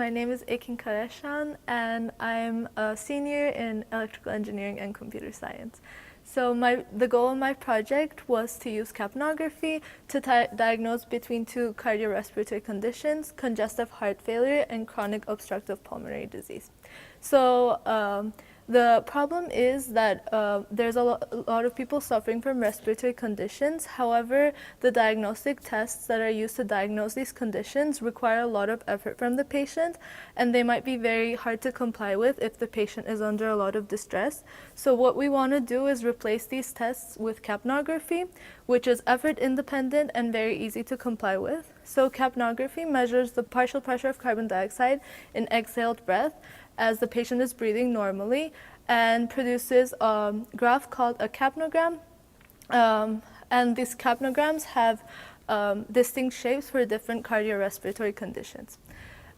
my name is Ekin Karasan, and I'm a senior in electrical engineering and computer science. So the goal of my project was to use capnography to diagnose between two cardiorespiratory conditions, congestive heart failure and chronic obstructive pulmonary disease. So the problem is that there's a lot of people suffering from respiratory conditions. However, the diagnostic tests that are used to diagnose these conditions require a lot of effort from the patient, and they might be very hard to comply with if the patient is under a lot of distress. So what we want to do is replace these tests with capnography, which is effort independent and very easy to comply with. So capnography measures the partial pressure of carbon dioxide in exhaled breath as the patient is breathing normally, and produces a graph called a capnogram. And these capnograms have distinct shapes for different cardiorespiratory conditions.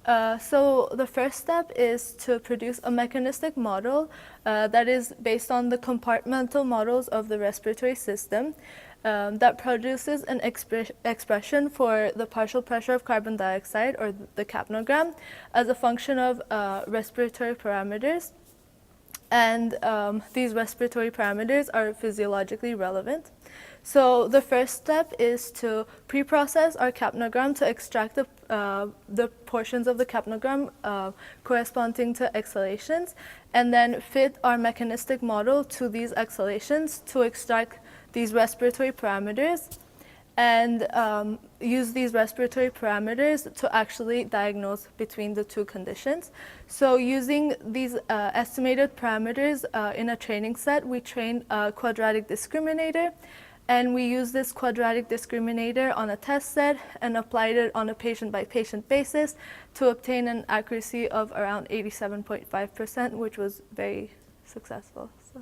So the first step is to produce a mechanistic model that is based on the compartmental models of the respiratory system that produces an expression for the partial pressure of carbon dioxide, or the capnogram, as a function of respiratory parameters. And these respiratory parameters are physiologically relevant. So the first step is to pre-process our capnogram to extract the portions of the capnogram corresponding to exhalations, and then fit our mechanistic model to these exhalations to extract these respiratory parameters, and use these respiratory parameters to actually diagnose between the two conditions. So using these estimated parameters in a training set, we trained a quadratic discriminator, and we used this quadratic discriminator on a test set and applied it on a patient-by-patient basis to obtain an accuracy of around 87.5%, which was very successful. So.